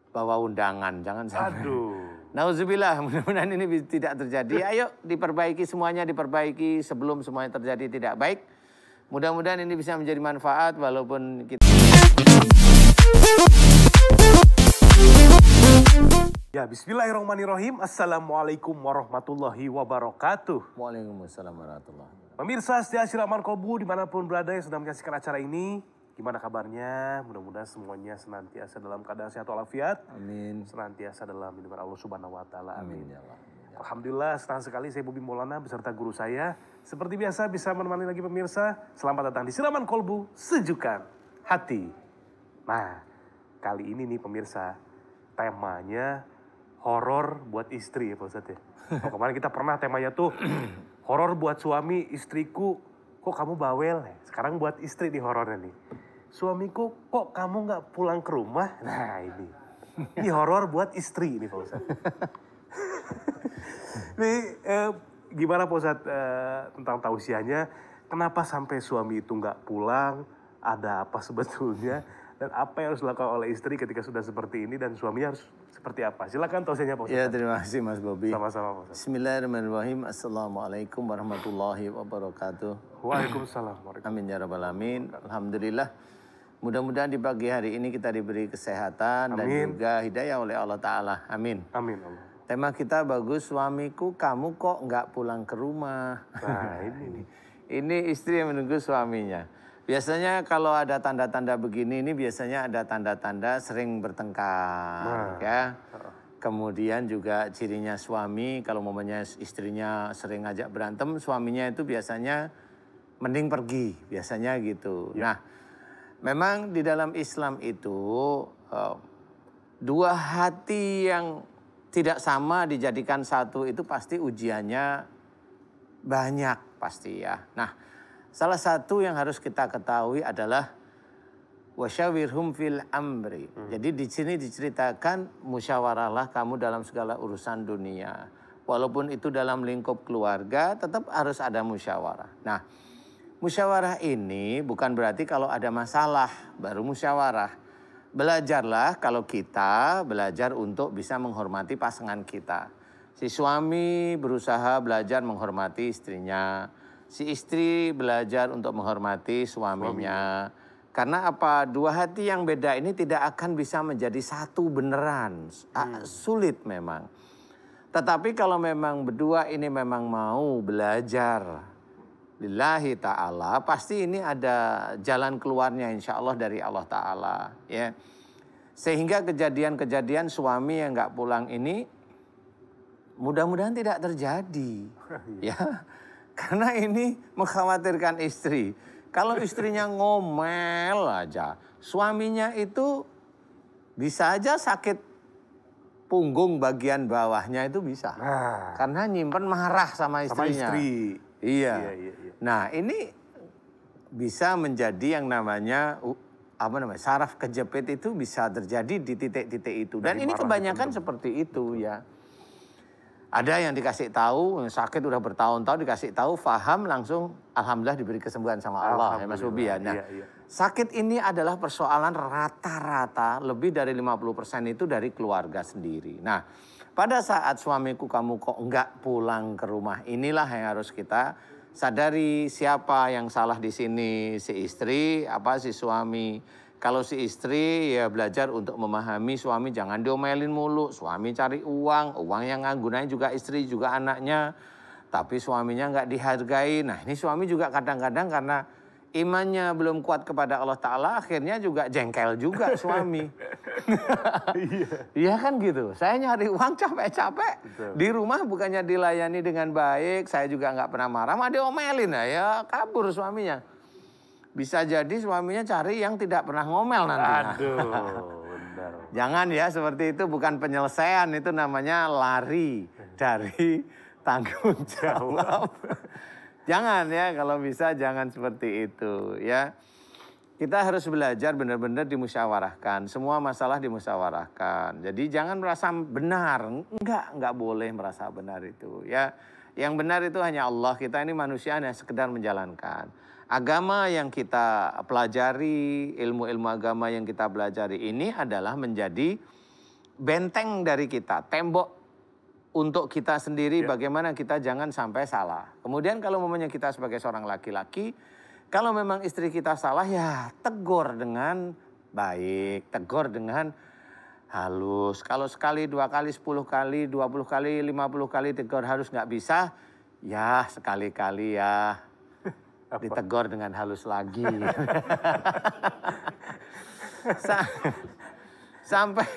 bawa undangan, jangan sampai. Aduh. Nauzubillah, mudah-mudahan ini tidak terjadi. Ayo diperbaiki semuanya, diperbaiki sebelum semuanya terjadi tidak baik. Mudah-mudahan ini bisa menjadi manfaat walaupun kita... Ya, bismillahirrahmanirrahim. Assalamualaikum warahmatullahi wabarakatuh. Waalaikumsalam warahmatullahi wabarakatuh. Pemirsa setia Aman Kolbu dimanapun berada yang sedang menyaksikan acara ini. Gimana kabarnya? Mudah-mudahan semuanya senantiasa dalam keadaan sehat walafiat. Amin. Senantiasa dalam lindungan Allah Subhanahu wa taala. Amin Amin. ya Allah. Alhamdulillah senang sekali saya Bobi Maulana beserta guru saya. Seperti biasa bisa menemani lagi pemirsa. Selamat datang di Siraman Kolbu, Sejukan Hati. Nah, kali ini nih pemirsa, temanya horor buat istri ya Pak Ustadz ya. Oh, kemarin kita pernah temanya tuh horor buat suami, istriku kok kamu bawel. Sekarang buat istri nih horornya nih. Suamiku kok kamu gak pulang ke rumah? Nah ini. Ini horor buat istri ini Pak Ustadz. Nih gimana Pak Ustadz tentang tausiahnya. Kenapa sampai suami itu gak pulang? Ada apa sebetulnya? Dan apa yang harus dilakukan oleh istri ketika sudah seperti ini dan suaminya harus seperti apa? Silakan tausiahnya Pak Ustadz. Ya, terima kasih Mas Bobi. Sama-sama Pak Ustadz. Bismillahirrahmanirrahim. Assalamualaikum warahmatullahi wabarakatuh. Waalaikumsalam. Amin ya rabbal alamin. Alhamdulillah. Mudah-mudahan di pagi hari ini kita diberi kesehatan dan juga hidayah oleh Allah Ta'ala. Amin. Amin Allah. Tema kita bagus, suamiku kamu kok nggak pulang ke rumah. Nah ini. Ini istri yang menunggu suaminya. Biasanya kalau ada tanda-tanda begini, ini biasanya ada tanda-tanda sering bertengkar. Ya. Kemudian juga cirinya suami, kalau momennya istrinya sering ngajak berantem, suaminya itu biasanya mending pergi. Biasanya gitu. Ya. Nah, memang di dalam Islam itu dua hati yang tidak sama dijadikan satu itu pasti ujiannya banyak pasti ya. Nah, salah satu yang harus kita ketahui adalah wasyawirhum fil amri. Jadi di sini diceritakan musyawarahlah kamu dalam segala urusan dunia. Walaupun itu dalam lingkup keluarga tetap harus ada musyawarah. Nah, musyawarah ini bukan berarti kalau ada masalah baru musyawarah. Belajarlah kalau kita belajar untuk bisa menghormati pasangan kita. Si suami berusaha belajar menghormati istrinya. Si istri belajar untuk menghormati suaminya. Karena apa? Dua hati yang beda ini tidak akan bisa menjadi satu beneran. Sulit memang. Tetapi kalau memang berdua ini memang mau belajar lillahi ta'ala, pasti ini ada jalan keluarnya insya Allah dari Allah Ta'ala. Ya. Sehingga kejadian-kejadian suami yang gak pulang ini mudah-mudahan tidak terjadi. Ya, karena ini mengkhawatirkan istri. Kalau istrinya ngomel aja, suaminya itu bisa aja sakit punggung bagian bawahnya itu bisa. Nah, karena nyimpen marah sama istrinya. Sama istri. Iya. Nah, ini bisa menjadi yang namanya saraf kejepit itu bisa terjadi di titik-titik itu. Dan ini kebanyakan seperti itu ya. Ada yang dikasih tahu, sakit udah bertahun-tahun dikasih tahu, faham langsung alhamdulillah diberi kesembuhan sama Allah ya Mas Bobi ya. Nah, sakit ini adalah persoalan rata-rata lebih dari 50% itu dari keluarga sendiri. Nah, pada saat suamiku kamu kok enggak pulang ke rumah, inilah yang harus kita sadari siapa yang salah di sini, si istri apa si suami. Kalau si istri ya belajar untuk memahami suami jangan diomelin mulu. Suami cari uang yang gunanya juga istri juga anaknya. Tapi suaminya nggak dihargai. Nah ini suami juga kadang-kadang karena imannya belum kuat kepada Allah Ta'ala akhirnya juga jengkel juga suami. Iya kan gitu. Saya nyari uang capek-capek. Di rumah bukannya dilayani dengan baik. Saya juga nggak pernah marah. Malah diomelin ya kabur suaminya. Bisa jadi suaminya cari yang tidak pernah ngomel nantinya. Aduh, benar. Jangan ya seperti itu, bukan penyelesaian, itu namanya lari dari tanggung jawab. Jangan ya, kalau bisa jangan seperti itu ya. Kita harus belajar benar-benar dimusyawarahkan, semua masalah dimusyawarahkan. Jadi jangan merasa benar, enggak boleh merasa benar itu ya. Yang benar itu hanya Allah, kita ini manusia hanya sekedar menjalankan. Agama yang kita pelajari, ilmu-ilmu agama yang kita pelajari ini adalah menjadi benteng dari kita, tembok untuk kita sendiri bagaimana kita jangan sampai salah. Kemudian kalau memangnya kita sebagai seorang laki-laki, kalau memang istri kita salah ya tegur dengan baik, tegur dengan halus. Kalau sekali, 2 kali, 10 kali, 20 kali, 50 kali tegur harus nggak bisa, ya sekali-kali ya ditegur dengan halus lagi. Sampai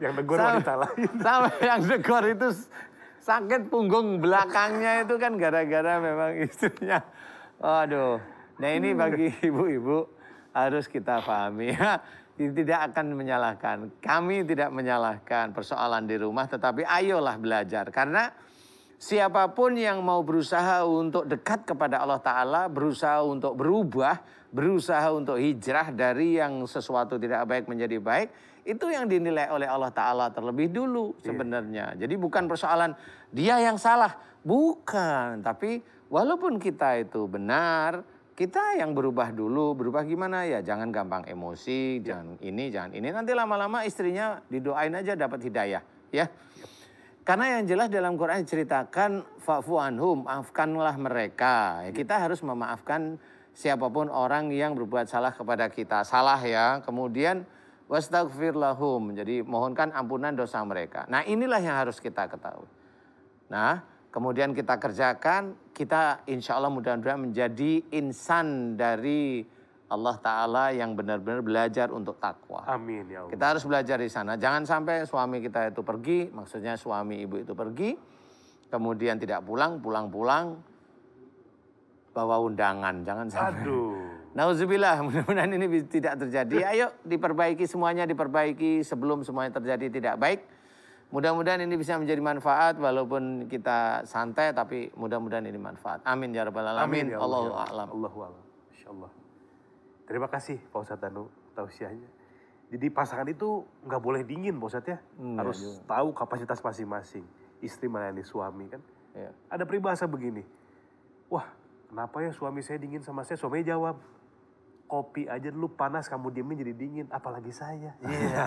yang tegur wanita lain. Sampai yang tegur itu sakit punggung belakangnya itu kan gara-gara memang istrinya. Aduh. Nah ini bagi ibu-ibu harus kita pahami ya. Tidak akan menyalahkan. Kami tidak menyalahkan persoalan di rumah, tetapi ayolah belajar. Karena siapapun yang mau berusaha untuk dekat kepada Allah Ta'ala, berusaha untuk berubah, berusaha untuk hijrah dari yang sesuatu tidak baik menjadi baik, itu yang dinilai oleh Allah Ta'ala terlebih dulu sebenarnya. Jadi bukan persoalan dia yang salah, bukan. Tapi walaupun kita itu benar, kita yang berubah dulu. Berubah gimana ya? Jangan gampang emosi, jangan ini, jangan ini. Nanti lama-lama istrinya didoain aja dapat hidayah, ya. Karena yang jelas dalam Quran diceritakan fa'fu anhum, maafkanlah mereka. Ya, kita harus memaafkan siapapun orang yang berbuat salah kepada kita. Salah ya. Kemudian wastaghfir lahum. Jadi mohonkan ampunan dosa mereka. Nah, inilah yang harus kita ketahui. Nah, kemudian kita kerjakan, kita insya Allah mudah-mudahan menjadi insan dari Allah Ta'ala yang benar-benar belajar untuk takwa. Amin ya Allah. Kita harus belajar di sana. Jangan sampai suami kita itu pergi, maksudnya suami ibu itu pergi, kemudian tidak pulang, pulang-pulang, bawa undangan. Jangan sampai. Aduh. Nauzubillah, mudah-mudahan ini tidak terjadi. Ayo diperbaiki semuanya, diperbaiki sebelum semuanya terjadi tidak baik. Mudah-mudahan ini bisa menjadi manfaat walaupun kita santai tapi mudah-mudahan ini manfaat. Amin ya rabbal alamin. Amin ya Allahu Allah. a'lam. Allahu a'lam. Insyaallah. Terima kasih Pak Ustadz Danu tausiahnya. Jadi pasangan itu nggak boleh dingin Pak Ustadz ya. Harus tahu kapasitas masing-masing. Istri melayani suami kan. Ya. Ada peribahasa begini. Wah, kenapa ya suami saya dingin sama saya? Suaminya jawab, kopi aja dulu panas kamu diemin jadi dingin, apalagi saya. Iya.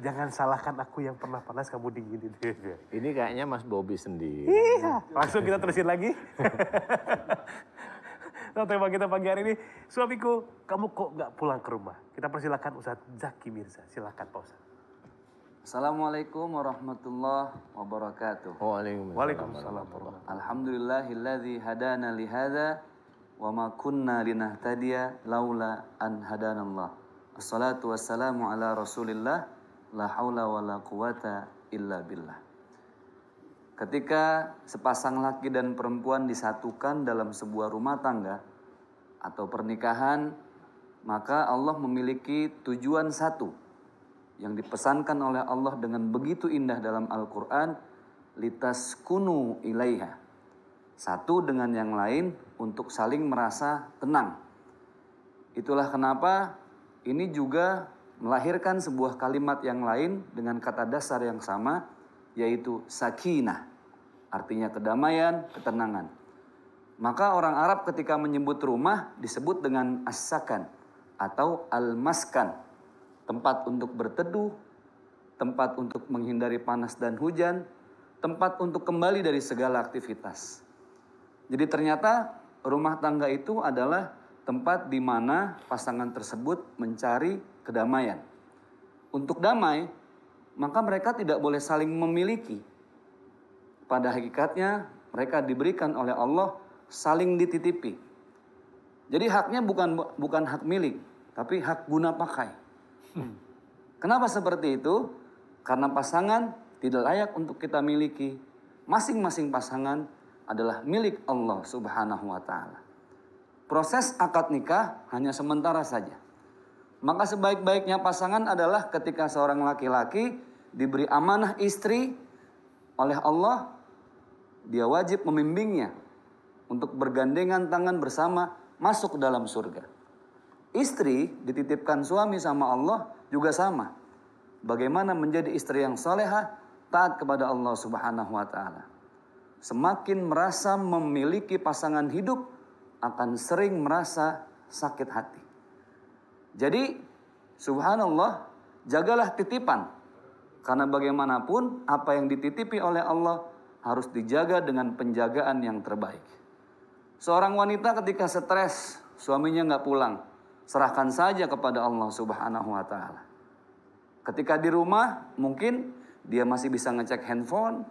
Jangan salahkan aku yang pernah panas kamu dinginin. Ini kayaknya Mas Bobby sendiri. Iya. Langsung kita terusin lagi. Nah, tema kita pagi hari ini, suamiku, kamu kok nggak pulang ke rumah? Kita persilakan Ustadz Zaki Mirza. Silakan Pak Ustadz. Assalamualaikum warahmatullahi wabarakatuh. Waalaikumsalam. Alhamdulillahilladzi hadana lihada wa ma kunna linahtadiya laula an hadanallah. Assalatu wassalamu ala Rasulillah la haula wala quwata illa billah. Ketika sepasang laki dan perempuan disatukan dalam sebuah rumah tangga atau pernikahan, maka Allah memiliki tujuan satu yang dipesankan oleh Allah dengan begitu indah dalam Al-Quran, litaskunu ilaiha. Satu dengan yang lain untuk saling merasa tenang. Itulah kenapa ini juga melahirkan sebuah kalimat yang lain dengan kata dasar yang sama, yaitu sakinah. Artinya kedamaian, ketenangan. Maka orang Arab ketika menyebut rumah disebut dengan as-sakan atau al-maskan. Tempat untuk berteduh, tempat untuk menghindari panas dan hujan, tempat untuk kembali dari segala aktivitas. Jadi ternyata rumah tangga itu adalah tempat di mana pasangan tersebut mencari kedamaian. Untuk damai, maka mereka tidak boleh saling memiliki. Pada hakikatnya mereka diberikan oleh Allah saling dititipi. Jadi haknya bukan hak milik, tapi hak guna pakai. Kenapa seperti itu? Karena pasangan tidak layak untuk kita miliki. Masing-masing pasangan adalah milik Allah Subhanahu wa Ta'ala. Proses akad nikah hanya sementara saja. Maka sebaik-baiknya pasangan adalah ketika seorang laki-laki diberi amanah istri oleh Allah, dia wajib membimbingnya untuk bergandengan tangan bersama masuk ke dalam surga. Istri dititipkan suami sama Allah juga sama. Bagaimana menjadi istri yang salehah, taat kepada Allah Subhanahu wa Ta'ala. Semakin merasa memiliki pasangan hidup, akan sering merasa sakit hati. Jadi, subhanallah, jagalah titipan Karena bagaimanapun apa yang dititipi oleh Allah harus dijaga dengan penjagaan yang terbaik. Seorang wanita ketika stres, suaminya nggak pulang, serahkan saja kepada Allah Subhanahu wa Ta'ala. Ketika di rumah, mungkin dia masih bisa ngecek handphone,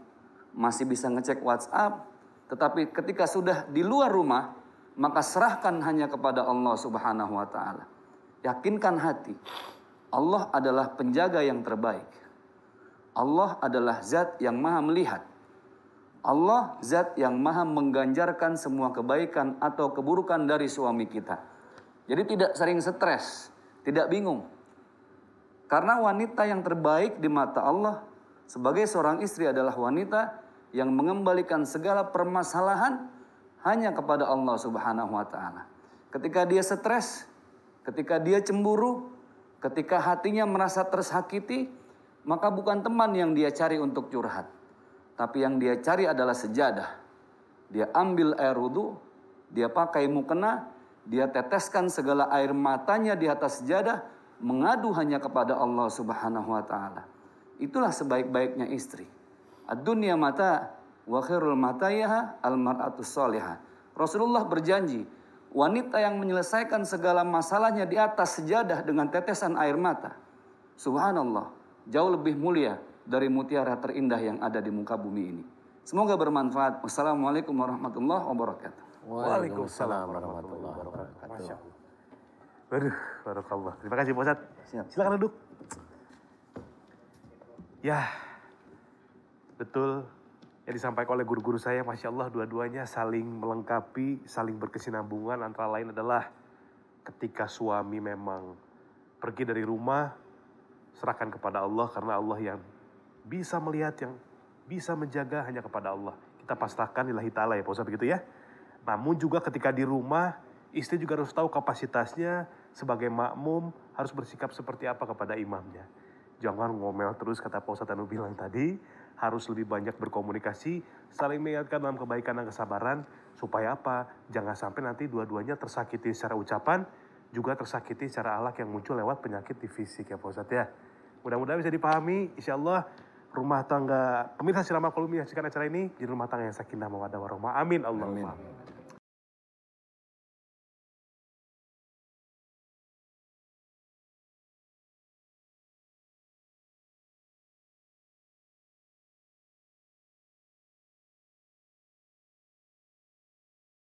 masih bisa ngecek WhatsApp, tetapi ketika sudah di luar rumah, maka serahkan hanya kepada Allah Subhanahu wa Ta'ala. Yakinkan hati, Allah adalah penjaga yang terbaik. Allah adalah zat yang maha melihat. Allah zat yang maha mengganjarkan semua kebaikan atau keburukan dari suami kita. Jadi tidak sering stres, tidak bingung. Karena wanita yang terbaik di mata Allah sebagai seorang istri adalah wanita yang mengembalikan segala permasalahan hanya kepada Allah Subhanahu wa Ta'ala. Ketika dia stres, ketika dia cemburu, ketika hatinya merasa tersakiti, maka bukan teman yang dia cari untuk curhat, tapi yang dia cari adalah sejadah. Dia ambil air wudhu, dia pakai mukena, dia teteskan segala air matanya di atas sejadah, mengadu hanya kepada Allah Subhanahu wa Ta'ala. Itulah sebaik-baiknya istri. Ad-dunya mata wa khairul matayaha al-mar'atus salihah. Rasulullah berjanji, wanita yang menyelesaikan segala masalahnya di atas sejadah dengan tetesan air mata, subhanallah, jauh lebih mulia dari mutiara terindah yang ada di muka bumi ini. Semoga bermanfaat. Wassalamualaikum warahmatullahi wabarakatuh. Waalaikumsalam warahmatullahi wabarakatuh. Masya Allah. Waduh, barakallah. Terima kasih Pak Ustadz. Siap. Silakan duduk. Ya, betul yang disampaikan oleh guru-guru saya, Masya Allah, dua-duanya saling melengkapi, saling berkesinambungan. Antara lain adalah ketika suami memang pergi dari rumah, serahkan kepada Allah, karena Allah yang bisa melihat, yang bisa menjaga hanya kepada Allah. Kita pasrahkan lillahi ta'ala ya Pak Ustadz, begitu ya. Namun juga ketika di rumah, istri juga harus tahu kapasitasnya sebagai makmum, harus bersikap seperti apa kepada imamnya. Jangan ngomel terus, kata Pak Ustadz Anu bilang tadi, harus lebih banyak berkomunikasi, saling mengingatkan dalam kebaikan dan kesabaran, supaya apa? Jangan sampai nanti dua-duanya tersakiti secara ucapan, juga tersakiti secara akhlak yang muncul lewat penyakit di fisik ya Pak Ustadz ya. Mudah-mudahan bisa dipahami, insya Allah rumah tangga, pemirsa Siraman Kolbu menyaksikan acara ini, jadi rumah tangga yang sakinah mawaddah warahmah. Amin Allahumma.